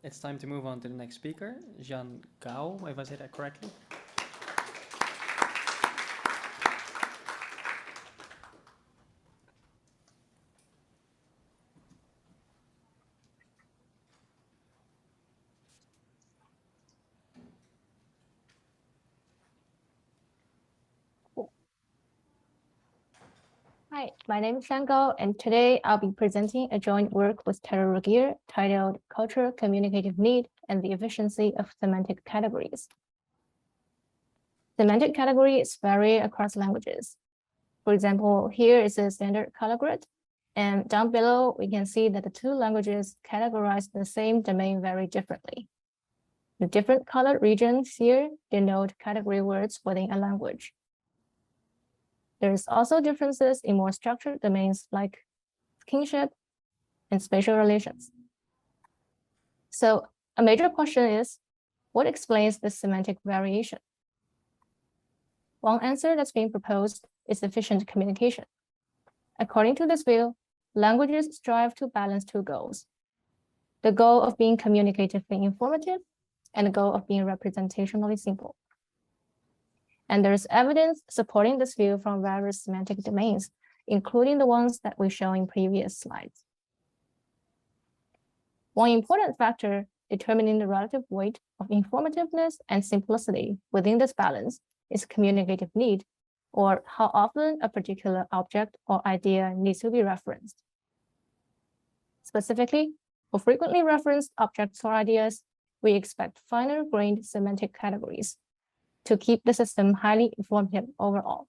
It's time to move on to the next speaker, Shan Gao, if I say that correctly. Hi, my name is Shan Gao, and today I'll be presenting a joint work with Tara Regier titled Culture, Communicative Need, and the Efficiency of Semantic Categories. Semantic categories vary across languages. For example, here is a standard color grid, and down below, we can see that the two languages categorize the same domain very differently. The different colored regions here denote category words within a language. There's also differences in more structured domains like kinship and spatial relations. So a major question is, what explains this semantic variation? One answer that's being proposed is efficient communication. According to this view, languages strive to balance two goals: the goal of being communicatively informative and the goal of being representationally simple. And there's evidence supporting this view from various semantic domains, including the ones that we show in previous slides. One important factor determining the relative weight of informativeness and simplicity within this balance is communicative need, or how often a particular object or idea needs to be referenced. Specifically, for frequently referenced objects or ideas, we expect finer-grained semantic categories to keep the system highly informative overall.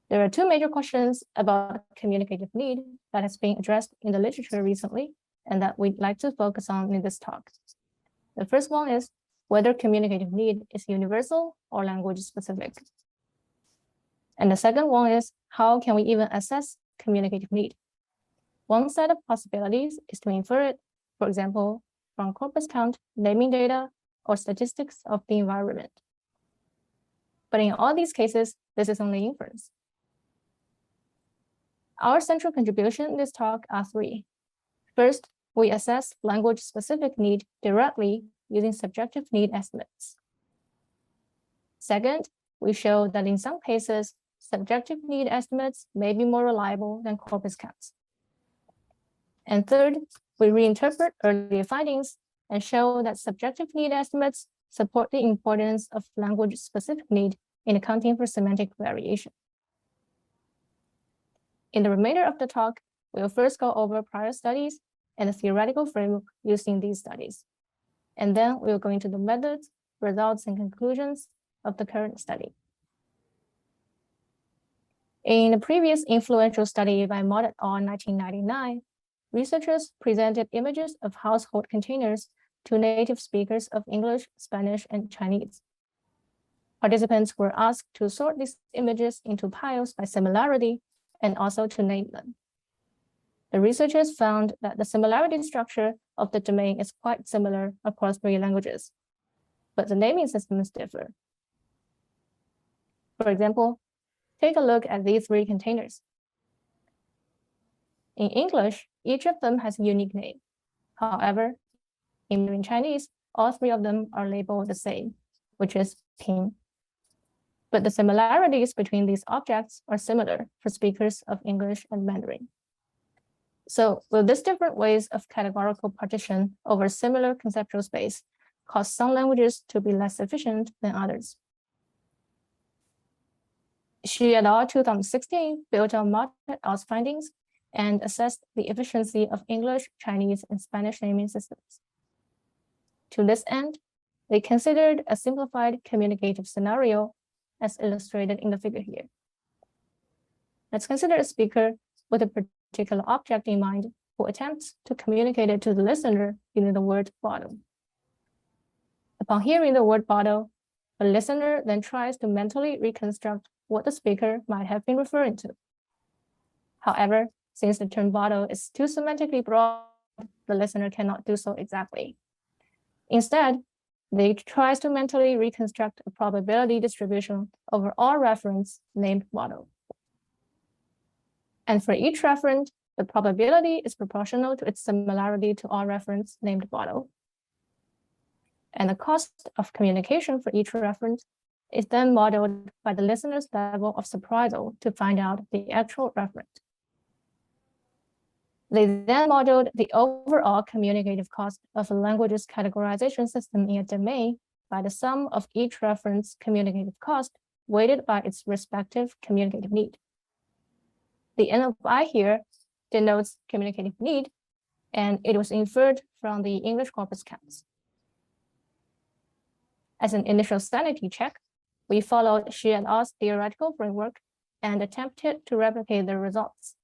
There are two major questions about communicative need that has been addressed in the literature recently and that we'd like to focus on in this talk. The first one is whether communicative need is universal or language specific. And the second one is how can we even assess communicative need? One set of possibilities is to infer it, for example, from corpus count, naming data, or statistics of the environment. But in all these cases, this is only inference. Our central contribution in this talk are three. First, we assess language-specific need directly using subjective need estimates. Second, we show that in some cases, subjective need estimates may be more reliable than corpus counts. And third, we reinterpret earlier findings and show that subjective need estimates support the importance of language-specific need in accounting for semantic variation. In the remainder of the talk, we'll first go over prior studies and the theoretical framework used in these studies. And then we'll go into the methods, results, and conclusions of the current study. In a previous influential study by Mott et al. In 1999, researchers presented images of household containers to native speakers of English, Spanish, and Chinese. Participants were asked to sort these images into piles by similarity and also to name them. The researchers found that the similarity structure of the domain is quite similar across three languages, but the naming systems differ. For example, take a look at these three containers. In English, each of them has a unique name. However, in Chinese, all three of them are labeled the same, which is ping. But the similarities between these objects are similar for speakers of English and Mandarin. So will these different ways of categorical partition over similar conceptual space cause some languages to be less efficient than others? Xu et al. 2016 built on Mott et al.'s findings and assessed the efficiency of English, Chinese, and Spanish naming systems. To this end, they considered a simplified communicative scenario as illustrated in the figure here. Let's consider a speaker with a particular object in mind who attempts to communicate it to the listener using the word bottle. Upon hearing the word bottle, the listener then tries to mentally reconstruct what the speaker might have been referring to. However, since the term bottle is too semantically broad, the listener cannot do so exactly. Instead, they tries to mentally reconstruct a probability distribution over all reference named bottle. And for each referent, the probability is proportional to its similarity to all reference named bottle. And the cost of communication for each reference is then modeled by the listener's level of surprisal to find out the actual reference. They then modeled the overall communicative cost of a language's categorization system in a domain by the sum of each reference communicative cost weighted by its respective communicative need. The N of I here denotes communicative need, and it was inferred from the English corpus counts. As an initial sanity check, we followed Shi et al.'s theoretical framework and attempted to replicate the results.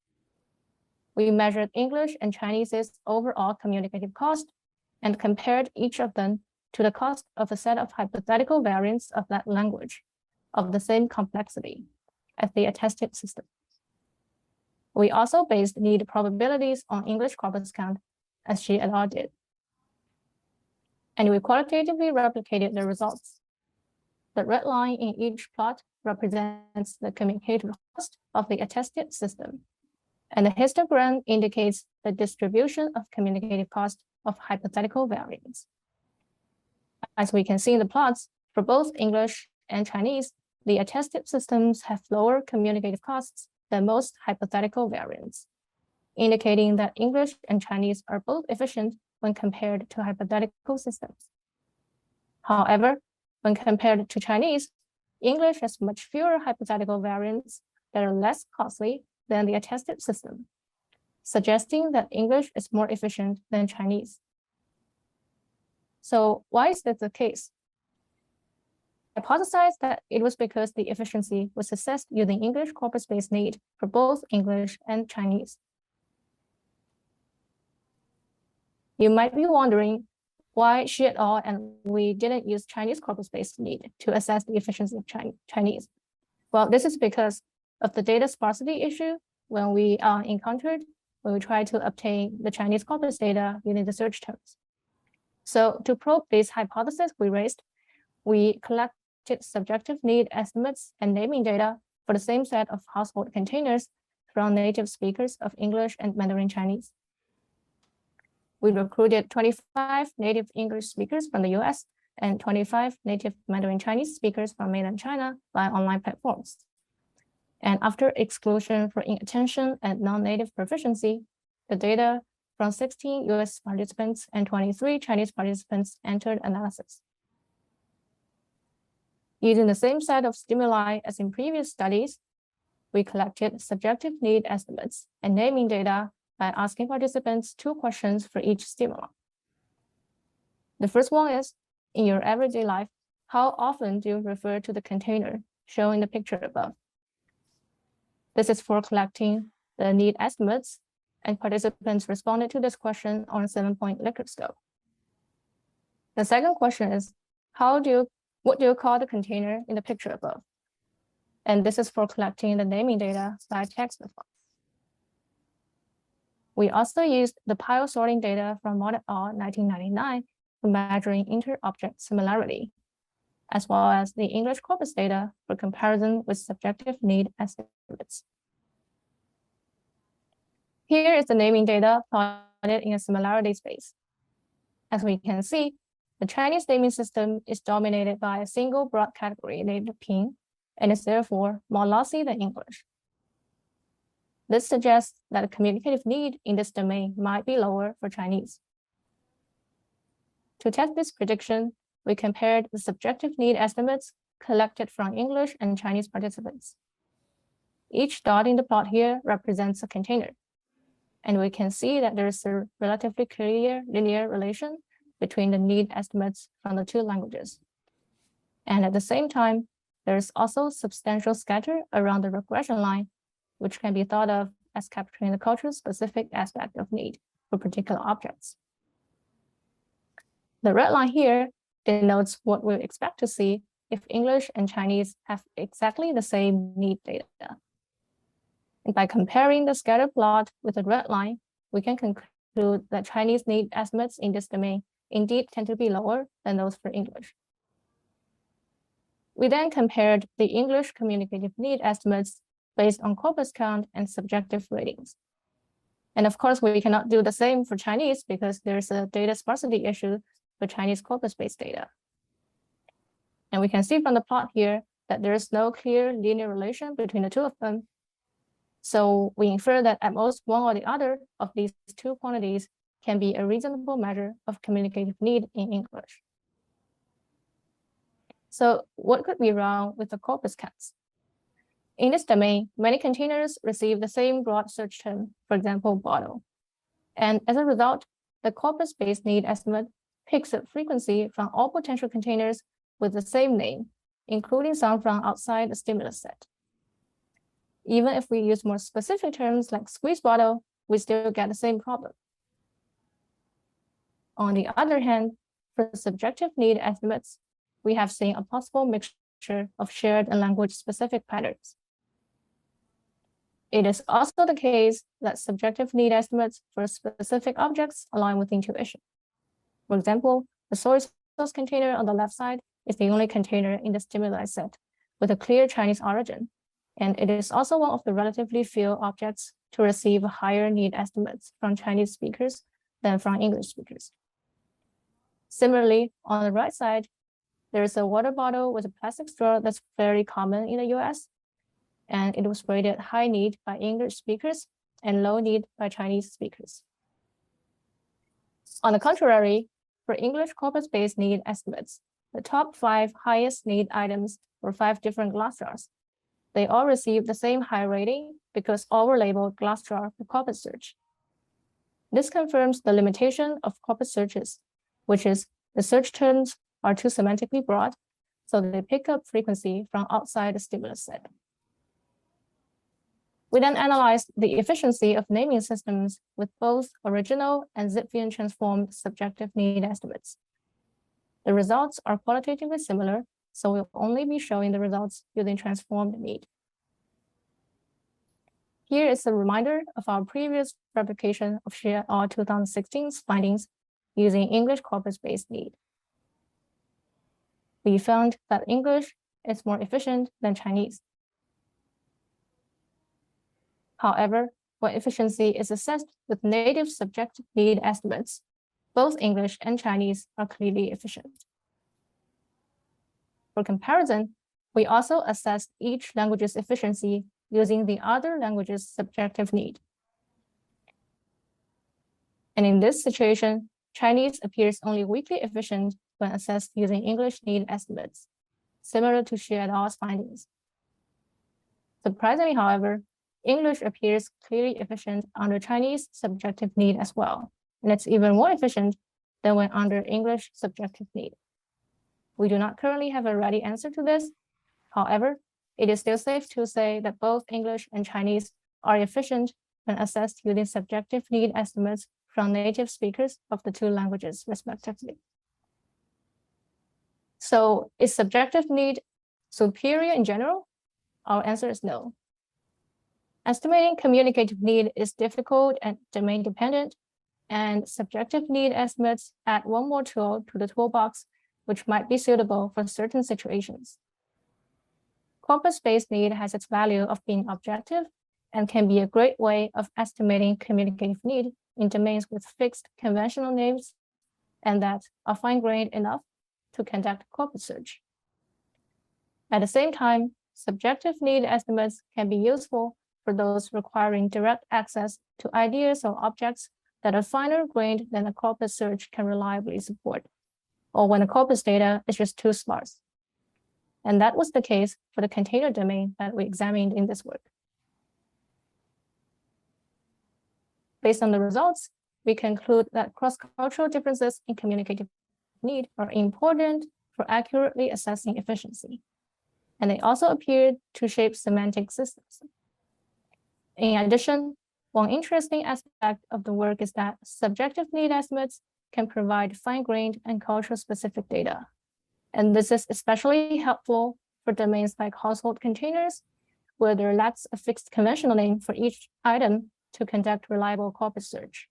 We measured English and Chinese's overall communicative cost and compared each of them to the cost of a set of hypothetical variants of that language of the same complexity as the attested system. We also based need probabilities on English corpus count, as Shi et al. Did. And we qualitatively replicated the results. The red line in each plot represents the communicative cost of the attested system, and the histogram indicates the distribution of communicative cost of hypothetical variants. As we can see in the plots, for both English and Chinese, the attested systems have lower communicative costs than most hypothetical variants, indicating that English and Chinese are both efficient when compared to hypothetical systems. However, when compared to Chinese, English has much fewer hypothetical variants that are less costly than the attested system, suggesting that English is more efficient than Chinese. So why is that the case? Hypothesized that it was because the efficiency was assessed using English corpus-based need for both English and Chinese. You might be wondering why Shi et al. And we didn't use Chinese corpus-based need to assess the efficiency of Chinese. Well, this is because of the data sparsity issue when we tried to obtain the Chinese corpus data using the search terms. So to probe this hypothesis we raised, we collected subjective need estimates and naming data for the same set of household containers from native speakers of English and Mandarin Chinese. We recruited 25 native English speakers from the US and 25 native Mandarin Chinese speakers from mainland China via online platforms. And after exclusion for inattention and non-native proficiency, the data from 16 US participants and 23 Chinese participants entered analysis. Using the same set of stimuli as in previous studies, we collected subjective need estimates and naming data by asking participants 2 questions for each stimuli. The first one is, in your everyday life, how often do you refer to the container shown in the picture above? This is for collecting the need estimates, and participants responded to this question on a 7-point Likert scale. The second question is, what do you call the container in the picture above? And this is for collecting the naming data by text response. We also used the pile sorting data from Mott et al. 1999 for measuring inter-object similarity, as well as the English corpus data for comparison with subjective need estimates. Here is the naming data plotted in a similarity space. As we can see, the Chinese naming system is dominated by a single broad category named Ping, and is therefore more lossy than English. This suggests that the communicative need in this domain might be lower for Chinese. To test this prediction, we compared the subjective need estimates collected from English and Chinese participants. Each dot in the plot here represents a container, and we can see that there is a relatively clear linear relation between the need estimates from the 2 languages. And at the same time, there is also substantial scatter around the regression line, which can be thought of as capturing the cultural-specific aspect of need for particular objects. The red line here denotes what we expect to see if English and Chinese have exactly the same need data. And by comparing the scatter plot with the red line, we can conclude that Chinese need estimates in this domain indeed tend to be lower than those for English. We then compared the English communicative need estimates based on corpus count and subjective ratings. And of course, we cannot do the same for Chinese because there's a data sparsity issue for Chinese corpus-based data. And we can see from the plot here that there is no clear linear relation between the two of them. So we infer that at most one or the other of these two quantities can be a reasonable measure of communicative need in English. So what could be wrong with the corpus counts? In this domain, many containers receive the same broad search term, for example, bottle. And as a result, the corpus-based need estimate picks up frequency from all potential containers with the same name, including some from outside the stimulus set. Even if we use more specific terms like squeeze bottle, we still get the same problem. On the other hand, for subjective need estimates, we have seen a possible mixture of shared and language-specific patterns. It is also the case that subjective need estimates for specific objects align with intuition. For example, the soy sauce container on the left side is the only container in the stimuli set with a clear Chinese origin, and it is also one of the relatively few objects to receive higher need estimates from Chinese speakers than from English speakers. Similarly, on the right side, there is a water bottle with a plastic straw that's very common in the US, and it was rated high need by English speakers and low need by Chinese speakers. On the contrary, for English corpus-based need estimates, the top 5 highest need items were 5 different glass jars. They all received the same high rating because all were labeled glass jar for corpus search. This confirms the limitation of corpus searches, which is the search terms are too semantically broad, so they pick up frequency from outside the stimulus set. We then analyzed the efficiency of naming systems with both original and Zipf-ian transformed subjective need estimates. The results are qualitatively similar, so we'll only be showing the results using transformed need. Here is a reminder of our previous replication of Shan Gao 2016's findings using English corpus-based need. We found that English is more efficient than Chinese. However, when efficiency is assessed with native subjective need estimates, both English and Chinese are clearly efficient. For comparison, we also assessed each language's efficiency using the other language's subjective need. And in this situation, Chinese appears only weakly efficient when assessed using English need estimates, similar to Shan Gao's findings. Surprisingly, however, English appears clearly efficient under Chinese subjective need as well, and it's even more efficient than when under English subjective need. We do not currently have a ready answer to this. However, it is still safe to say that both English and Chinese are efficient when assessed using subjective need estimates from native speakers of the two languages, respectively. So is subjective need superior in general? Our answer is no. Estimating communicative need is difficult and domain dependent, and subjective need estimates add one more tool to the toolbox, which might be suitable for certain situations. Corpus-based need has its value of being objective and can be a great way of estimating communicative need in domains with fixed conventional names and that are fine-grained enough to conduct corpus search. At the same time, subjective need estimates can be useful for those requiring direct access to ideas or objects that are finer grained than a corpus search can reliably support, or when the corpus data is just too sparse. And that was the case for the container domain that we examined in this work. Based on the results, we conclude that cross-cultural differences in communicative need are important for accurately assessing efficiency, and they also appear to shape semantic systems. In addition, one interesting aspect of the work is that subjective need estimates can provide fine-grained and culture-specific data. And this is especially helpful for domains like household containers, where there lacks a fixed conventional name for each item to conduct reliable corpus search.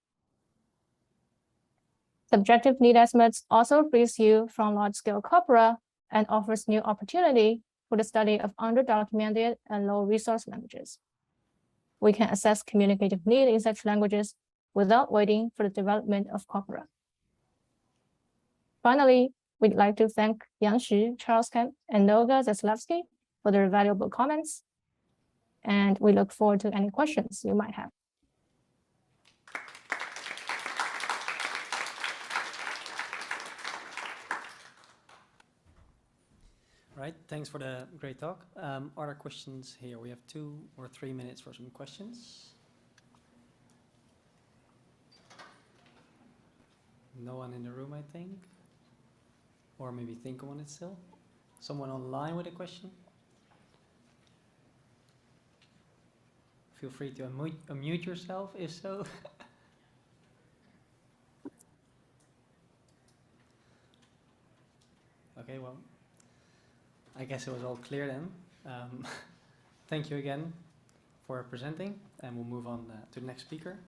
Subjective need estimates also frees you from large-scale corpora and offers new opportunity for the study of underdocumented and low-resource languages. we can assess communicative need in such languages without waiting for the development of corpora. Finally, we'd like to thank Yang Xu, Charles Kemp, and Noga Zaslawski for their valuable comments. And we look forward to any questions you might have. Right, thanks for the great talk. Are there questions here? We have 2 or 3 minutes for some questions. No one in the room, I think. Or maybe think on it still. Someone online with a question? Feel free to unmute yourself if so. Okay, well, I guess it was all clear then. Thank you again for presenting, and we'll move on to the next speaker.